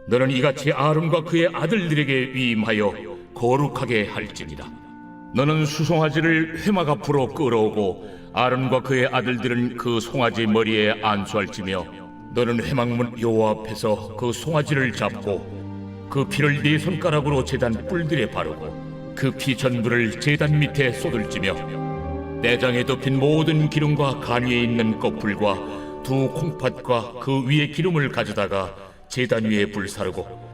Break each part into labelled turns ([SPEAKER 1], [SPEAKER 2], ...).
[SPEAKER 1] 너는 이같이 아론과 그의 아들들에게 위임하여 거룩하게 할지니라. 너는 수송아지를 회막 앞으로 끌어오고 아론과 그의 아들들은 그 송아지 머리에 안수할지며 너는 회막문 여호와 앞에서 그 송아지를 잡고 그 피를 네 손가락으로 제단 뿔들에 바르고 그 피 전부를 제단 밑에 쏟을지며 내장에 덮인 모든 기름과 간 위에 있는 꺼풀과 두 콩팥과 그 위에 기름을 가져다가 제단 위에 불사르고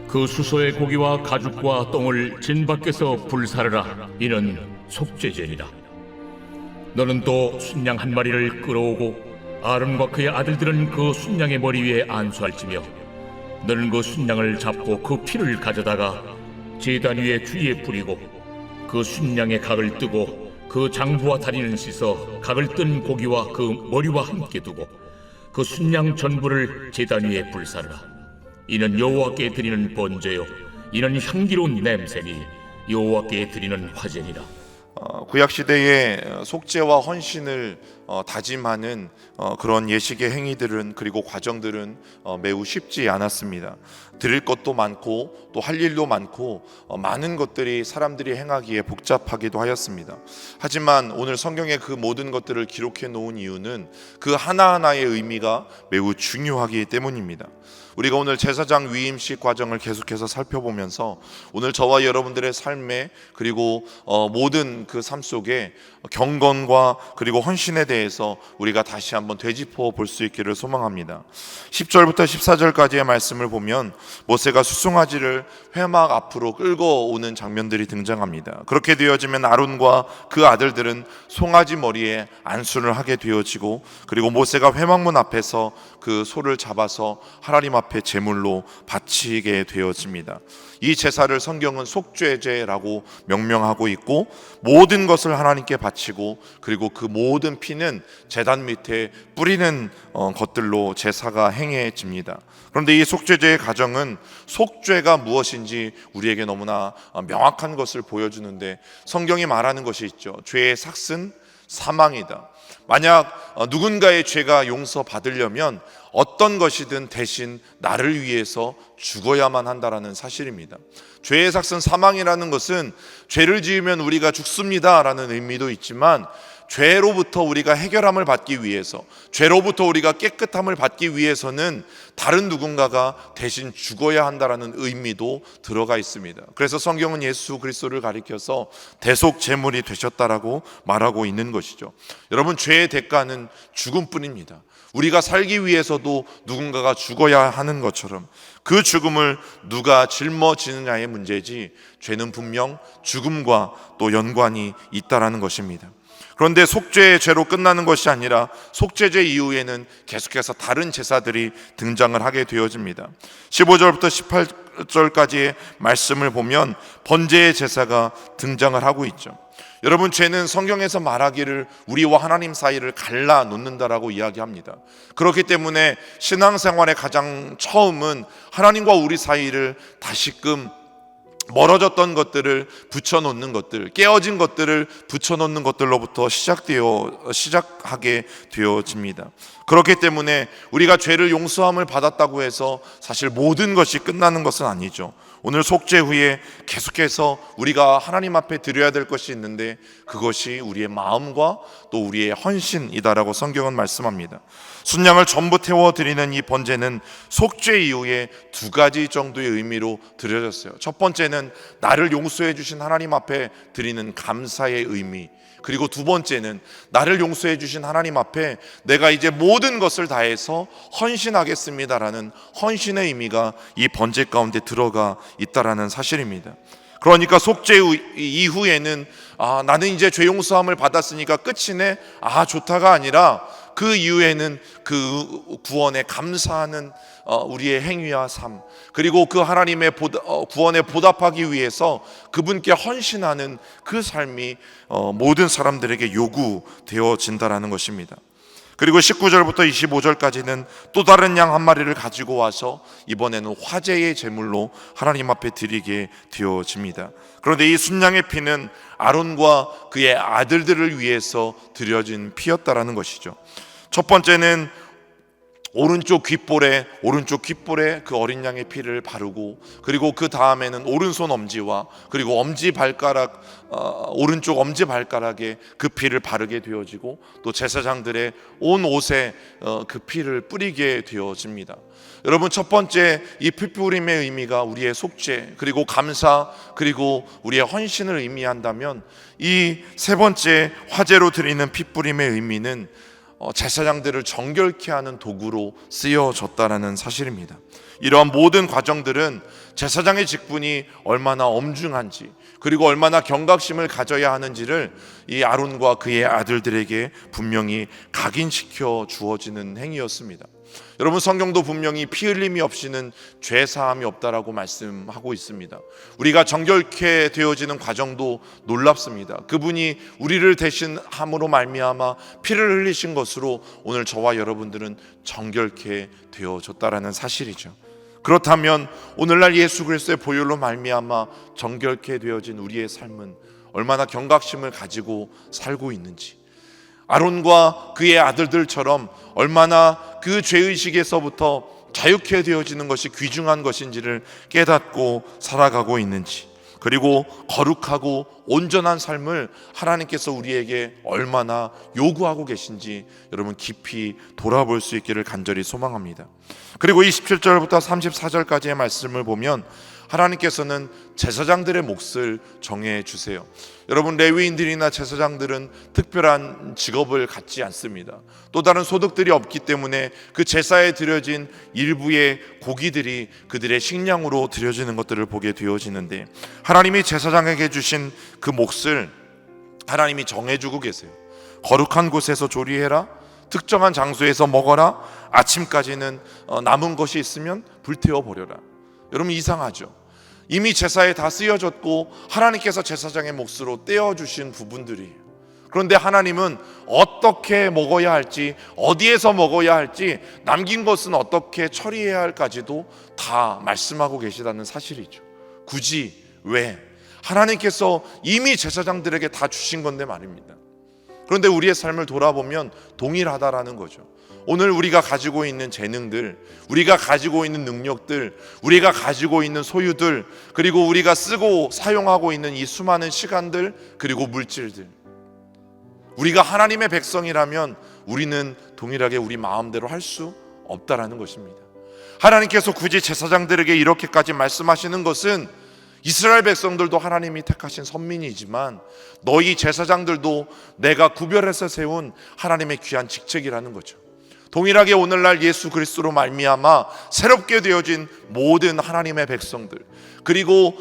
[SPEAKER 1] 그 수소의 고기와 가죽과 똥을 진 밖에서 불사르라. 이는 속죄제니라. 너는 또 순양 한 마리를 끌어오고 아론과 그의 아들들은 그 순양의 머리 위에 안수할지며 너는 그 순양을 잡고 그 피를 가져다가 제단 위에 주위에 뿌리고 그 순양의 각을 뜨고 그 장부와 다리는 씻어 각을 뜬 고기와 그 머리와 함께 두고 그 순양 전부를 제단 위에 불사르라. 이는 여호와께 드리는 번제요 이는 향기로운 냄새니 여호와께 드리는 화제니라.
[SPEAKER 2] 구약 시대의 속죄와 헌신을 다짐하는 그런 예식의 행위들은 그리고 과정들은 매우 쉽지 않았습니다. 드릴 것도 많고 또 할 일도 많고 많은 것들이 사람들이 행하기에 복잡하기도 하였습니다. 하지만 오늘 성경에 그 모든 것들을 기록해 놓은 이유는 그 하나하나의 의미가 매우 중요하기 때문입니다. 우리가 오늘 제사장 위임식 과정을 계속해서 살펴보면서 오늘 저와 여러분들의 삶에 그리고 모든 그 삶 속에 경건과 그리고 헌신에 대해서 우리가 다시 한번 되짚어 볼 수 있기를 소망합니다. 10절부터 14절까지의 말씀을 보면 모세가 수송아지를 회막 앞으로 끌고 오는 장면들이 등장합니다. 그렇게 되어지면 아론과 그 아들들은 송아지 머리에 안수를 하게 되어지고 그리고 모세가 회막문 앞에서 그 소를 잡아서 하나님 앞에 제물로 바치게 되어집니다. 이 제사를 성경은 속죄제라고 명명하고 있고 모든 것을 하나님께 바치고 그리고 그 모든 피는 제단 밑에 뿌리는 것들로 제사가 행해집니다. 그런데 이 속죄제의 가정은 속죄가 무엇인지 우리에게 너무나 명확한 것을 보여주는데 성경이 말하는 것이 있죠. 죄의 삭은 사망이다. 만약 누군가의 죄가 용서받으려면 어떤 것이든 대신 나를 위해서 죽어야만 한다라는 사실입니다. 죄의 삭은 사망이라는 것은 죄를 지으면 우리가 죽습니다라는 의미도 있지만 죄로부터 우리가 해결함을 받기 위해서 죄로부터 우리가 깨끗함을 받기 위해서는 다른 누군가가 대신 죽어야 한다라는 의미도 들어가 있습니다. 그래서 성경은 예수 그리스도를 가리켜서 대속 제물이 되셨다라고 말하고 있는 것이죠. 여러분, 죄의 대가는 죽음뿐입니다. 우리가 살기 위해서도 누군가가 죽어야 하는 것처럼 그 죽음을 누가 짊어지느냐의 문제지 죄는 분명 죽음과 또 연관이 있다라는 것입니다. 그런데 속죄의 죄로 끝나는 것이 아니라 속죄제 이후에는 계속해서 다른 제사들이 등장을 하게 되어집니다. 15절부터 18절까지의 말씀을 보면 번제의 제사가 등장을 하고 있죠. 여러분, 죄는 성경에서 말하기를 우리와 하나님 사이를 갈라 놓는다라고 이야기합니다. 그렇기 때문에 신앙생활의 가장 처음은 하나님과 우리 사이를 다시금 멀어졌던 것들을 붙여놓는 것들, 깨어진 것들을 붙여놓는 것들로부터 시작하게 되어집니다. 그렇기 때문에 우리가 죄를 용서함을 받았다고 해서 사실 모든 것이 끝나는 것은 아니죠. 오늘 속죄 후에 계속해서 우리가 하나님 앞에 드려야 될 것이 있는데 그것이 우리의 마음과 또 우리의 헌신이다라고 성경은 말씀합니다. 순양을 전부 태워드리는 이 번제는 속죄 이후에 두 가지 정도의 의미로 드려졌어요. 첫 번째는 나를 용서해 주신 하나님 앞에 드리는 감사의 의미, 그리고 두 번째는 나를 용서해 주신 하나님 앞에 내가 이제 모든 것을 다해서 헌신하겠습니다라는 헌신의 의미가 이 번제 가운데 들어가 있다라는 사실입니다. 그러니까 속죄 이후에는 나는 이제 죄 용서함을 받았으니까 끝이네, 좋다가 아니라 그 이후에는 그 구원에 감사하는 우리의 행위와 삶, 그리고 그 하나님의 구원에 보답하기 위해서 그분께 헌신하는 그 삶이 모든 사람들에게 요구되어진다라는 것입니다. 그리고 19절부터 25절까지는 또 다른 양 한 마리를 가지고 와서 이번에는 화제의 제물로 하나님 앞에 드리게 되어집니다. 그런데 이 순양의 피는 아론과 그의 아들들을 위해서 드려진 피였다라는 것이죠. 첫 번째는 오른쪽 귓볼에 그 어린 양의 피를 바르고, 그리고 그 다음에는 오른손 엄지와 그리고 오른쪽 엄지 발가락에 그 피를 바르게 되어지고, 또 제사장들의 온 옷에 그 피를 뿌리게 되어집니다. 여러분, 첫 번째 이 피뿌림의 의미가 우리의 속죄, 그리고 감사, 그리고 우리의 헌신을 의미한다면, 이 세 번째 화제로 드리는 피뿌림의 의미는 제사장들을 정결케 하는 도구로 쓰여졌다라는 사실입니다. 이러한 모든 과정들은 제사장의 직분이 얼마나 엄중한지, 그리고 얼마나 경각심을 가져야 하는지를 이 아론과 그의 아들들에게 분명히 각인시켜 주어지는 행위였습니다. 여러분, 성경도 분명히 피 흘림이 없이는 죄 사함이 없다라고 말씀하고 있습니다. 우리가 정결케 되어지는 과정도 놀랍습니다. 그분이 우리를 대신함으로 말미암아 피를 흘리신 것으로 오늘 저와 여러분들은 정결케 되어졌다라는 사실이죠. 그렇다면 오늘날 예수 그리스도의 보혈로 말미암아 정결케 되어진 우리의 삶은 얼마나 경각심을 가지고 살고 있는지, 아론과 그의 아들들처럼 얼마나 그 죄의식에서부터 자유케 되어지는 것이 귀중한 것인지를 깨닫고 살아가고 있는지, 그리고 거룩하고 온전한 삶을 하나님께서 우리에게 얼마나 요구하고 계신지 여러분 깊이 돌아볼 수 있기를 간절히 소망합니다. 그리고 27절부터 34절까지의 말씀을 보면 하나님께서는 제사장들의 몫을 정해 주세요. 여러분, 레위인들이나 제사장들은 특별한 직업을 갖지 않습니다. 또 다른 소득들이 없기 때문에 그 제사에 드려진 일부의 고기들이 그들의 식량으로 드려지는 것들을 보게 되어지는데, 하나님이 제사장에게 주신 그 몫을 하나님이 정해주고 계세요. 거룩한 곳에서 조리해라, 특정한 장소에서 먹어라, 아침까지는 남은 것이 있으면 불태워 버려라. 여러분, 이상하죠? 이미 제사에 다 쓰여졌고 하나님께서 제사장의 몫으로 떼어주신 부분들이에요. 그런데 하나님은 어떻게 먹어야 할지, 어디에서 먹어야 할지, 남긴 것은 어떻게 처리해야 할까지도 다 말씀하고 계시다는 사실이죠. 굳이 왜? 하나님께서 이미 제사장들에게 다 주신 건데 말입니다. 그런데 우리의 삶을 돌아보면 동일하다라는 거죠. 오늘 우리가 가지고 있는 재능들, 우리가 가지고 있는 능력들, 우리가 가지고 있는 소유들, 그리고 우리가 쓰고 사용하고 있는 이 수많은 시간들, 그리고 물질들, 우리가 하나님의 백성이라면 우리는 동일하게 우리 마음대로 할 수 없다라는 것입니다. 하나님께서 굳이 제사장들에게 이렇게까지 말씀하시는 것은 이스라엘 백성들도 하나님이 택하신 선민이지만 너희 제사장들도 내가 구별해서 세운 하나님의 귀한 직책이라는 거죠. 동일하게 오늘날 예수 그리스도로 말미암아 새롭게 되어진 모든 하나님의 백성들, 그리고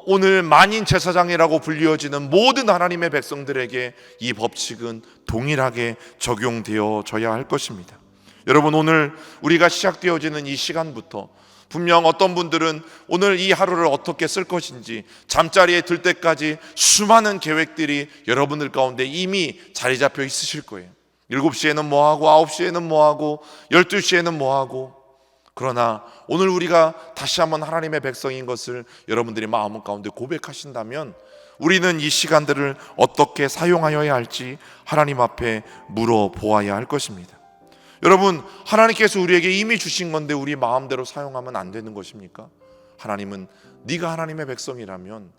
[SPEAKER 2] 오늘 만인 제사장이라고 불리어지는 모든 하나님의 백성들에게 이 법칙은 동일하게 적용되어져야 할 것입니다. 여러분, 오늘 우리가 시작되어지는 이 시간부터 분명 어떤 분들은 오늘 이 하루를 어떻게 쓸 것인지 잠자리에 들 때까지 수많은 계획들이 여러분들 가운데 이미 자리 잡혀 있으실 거예요. 7시에는 뭐하고, 9시에는 뭐하고, 12시에는 뭐하고. 그러나 오늘 우리가 다시 한번 하나님의 백성인 것을 여러분들이 마음 가운데 고백하신다면 우리는 이 시간들을 어떻게 사용하여야 할지 하나님 앞에 물어보아야 할 것입니다. 여러분, 하나님께서 우리에게 이미 주신 건데 우리 마음대로 사용하면 안 되는 것입니까? 하나님은 네가 하나님의 백성이라면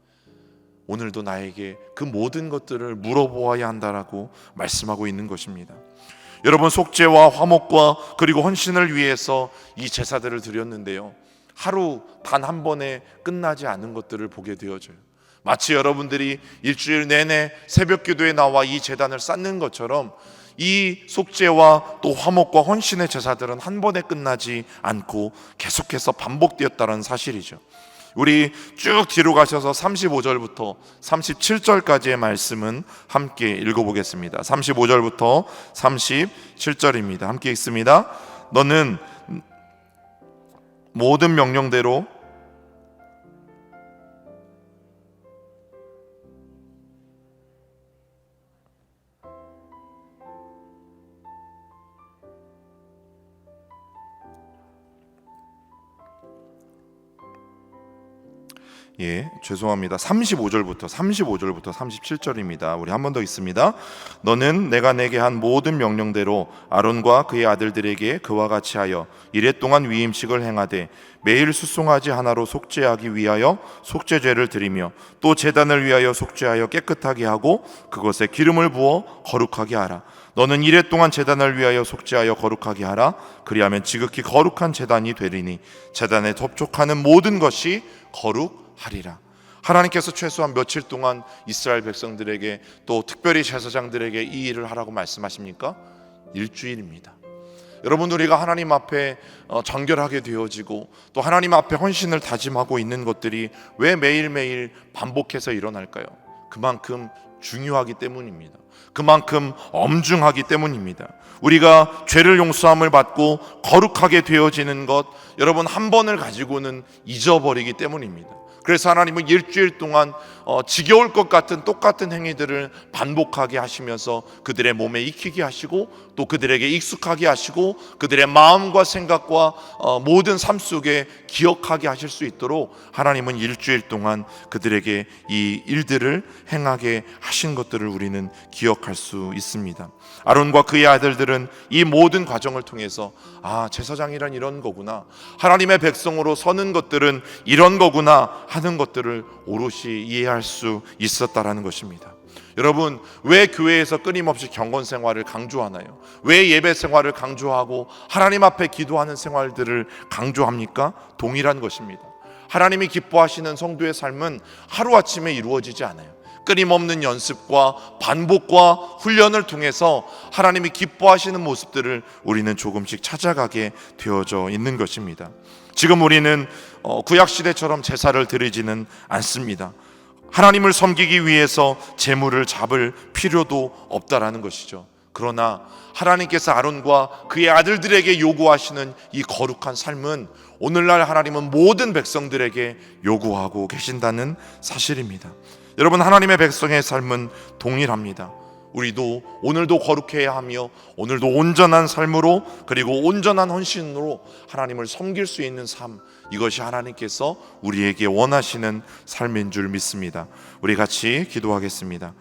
[SPEAKER 2] 오늘도 나에게 그 모든 것들을 물어보아야 한다라고 말씀하고 있는 것입니다. 여러분, 속죄와 화목과 그리고 헌신을 위해서 이 제사들을 드렸는데요, 하루 단 한 번에 끝나지 않은 것들을 보게 되어져요. 마치 여러분들이 일주일 내내 새벽 기도에 나와 이 제단을 쌓는 것처럼 이 속죄와 또 화목과 헌신의 제사들은 한 번에 끝나지 않고 계속해서 반복되었다는 사실이죠. 우리 쭉 뒤로 가셔서 35절부터 37절까지의 말씀은 함께 읽어보겠습니다. 35절부터 37절입니다. 함께 읽습니다. 너는 모든 명령대로 죄송합니다. 35절부터 37절입니다. 우리 한 번 더 있습니다. 너는 내가 내게 한 모든 명령대로 아론과 그의 아들들에게 그와 같이 하여 이레 동안 위임식을 행하되 매일 수송아지 하나로 속죄하기 위하여 속죄제를 드리며 또 제단을 위하여 속죄하여 깨끗하게 하고 그것에 기름을 부어 거룩하게 하라. 너는 이레 동안 제단을 위하여 속죄하여 거룩하게 하라. 그리하면 지극히 거룩한 제단이 되리니 제단에 접촉하는 모든 것이 거룩하리라. 하나님께서 최소한 며칠 동안 이스라엘 백성들에게 또 특별히 제사장들에게 이 일을 하라고 말씀하십니까? 일주일입니다. 여러분, 우리가 하나님 앞에 정결하게 되어지고 또 하나님 앞에 헌신을 다짐하고 있는 것들이 왜 매일매일 반복해서 일어날까요? 그만큼 중요하기 때문입니다. 그만큼 엄중하기 때문입니다. 우리가 죄를 용서함을 받고 거룩하게 되어지는 것, 여러분, 한 번을 가지고는 잊어버리기 때문입니다. 그래서 하나님은 일주일 동안 지겨울 것 같은 똑같은 행위들을 반복하게 하시면서 그들의 몸에 익히게 하시고 또 그들에게 익숙하게 하시고 그들의 마음과 생각과 모든 삶 속에 기억하게 하실 수 있도록 하나님은 일주일 동안 그들에게 이 일들을 행하게 하신 것들을 우리는 기억할 수 있습니다. 아론과 그의 아들들은 이 모든 과정을 통해서 제사장이란 이런 거구나, 하나님의 백성으로 서는 것들은 이런 거구나 하는 것들을 오롯이 이해할 수 있었다라는 것입니다. 여러분, 왜 교회에서 끊임없이 경건 생활을 강조하나요? 왜 예배 생활을 강조하고 하나님 앞에 기도하는 생활들을 강조합니까? 동일한 것입니다. 하나님이 기뻐하시는 성도의 삶은 하루아침에 이루어지지 않아요. 끊임없는 연습과 반복과 훈련을 통해서 하나님이 기뻐하시는 모습들을 우리는 조금씩 찾아가게 되어져 있는 것입니다. 지금 우리는 구약시대처럼 제사를 드리지는 않습니다. 하나님을 섬기기 위해서 제물을 잡을 필요도 없다라는 것이죠. 그러나 하나님께서 아론과 그의 아들들에게 요구하시는 이 거룩한 삶은 오늘날 하나님은 모든 백성들에게 요구하고 계신다는 사실입니다. 여러분, 하나님의 백성의 삶은 동일합니다. 우리도 오늘도 거룩해야 하며 오늘도 온전한 삶으로 그리고 온전한 헌신으로 하나님을 섬길 수 있는 삶, 이것이 하나님께서 우리에게 원하시는 삶인 줄 믿습니다. 우리 같이 기도하겠습니다.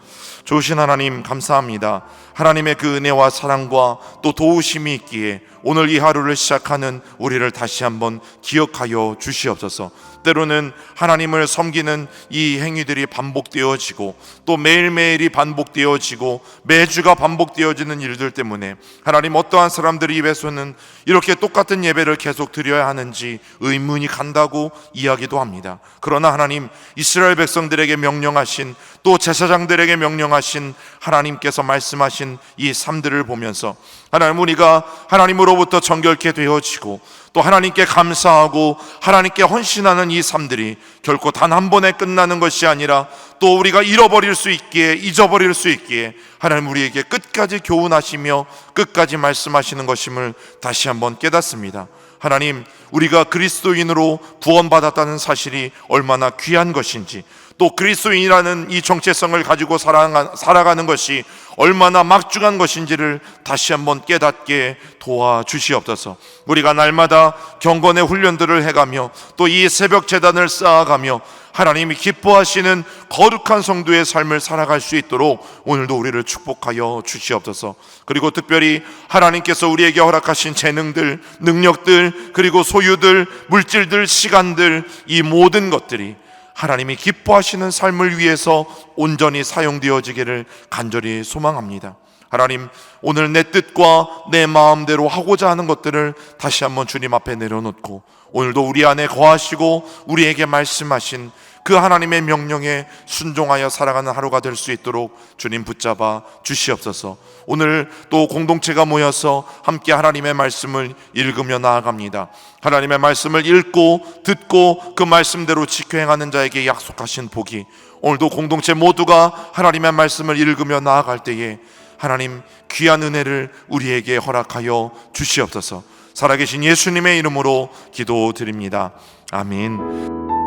[SPEAKER 2] 좋으신 하나님, 감사합니다. 하나님의 그 은혜와 사랑과 또 도우심이 있기에 오늘 이 하루를 시작하는 우리를 다시 한번 기억하여 주시옵소서. 때로는 하나님을 섬기는 이 행위들이 반복되어지고 또 매일매일이 반복되어지고 매주가 반복되어지는 일들 때문에 하나님, 어떠한 사람들이 입에서는 이렇게 똑같은 예배를 계속 드려야 하는지 의문이 간다고 이야기도 합니다. 그러나 하나님, 이스라엘 백성들에게 명령하신 또 제사장들에게 명령하신 하나님께서 말씀하신 이 삶들을 보면서 하나님, 우리가 하나님으로부터 정결케 되어지고 또 하나님께 감사하고 하나님께 헌신하는 이 삶들이 결코 단 한 번에 끝나는 것이 아니라 또 우리가 잃어버릴 수 있기에, 잊어버릴 수 있기에 하나님 우리에게 끝까지 교훈하시며 끝까지 말씀하시는 것임을 다시 한번 깨닫습니다. 하나님, 우리가 그리스도인으로 구원받았다는 사실이 얼마나 귀한 것인지, 또 그리스도인이라는 이 정체성을 가지고 살아가는 것이 얼마나 막중한 것인지를 다시 한번 깨닫게 도와주시옵소서. 우리가 날마다 경건의 훈련들을 해가며 또 이 새벽 제단을 쌓아가며 하나님이 기뻐하시는 거룩한 성도의 삶을 살아갈 수 있도록 오늘도 우리를 축복하여 주시옵소서. 그리고 특별히 하나님께서 우리에게 허락하신 재능들, 능력들, 그리고 소유들, 물질들, 시간들, 이 모든 것들이 하나님이 기뻐하시는 삶을 위해서 온전히 사용되어지기를 간절히 소망합니다. 하나님, 오늘 내 뜻과 내 마음대로 하고자 하는 것들을 다시 한번 주님 앞에 내려놓고 오늘도 우리 안에 거하시고 우리에게 말씀하신 그 하나님의 명령에 순종하여 살아가는 하루가 될 수 있도록 주님 붙잡아 주시옵소서. 오늘 또 공동체가 모여서 함께 하나님의 말씀을 읽으며 나아갑니다. 하나님의 말씀을 읽고 듣고 그 말씀대로 지켜 행하는 자에게 약속하신 복이 오늘도 공동체 모두가 하나님의 말씀을 읽으며 나아갈 때에 하나님 귀한 은혜를 우리에게 허락하여 주시옵소서. 살아계신 예수님의 이름으로 기도드립니다. 아멘.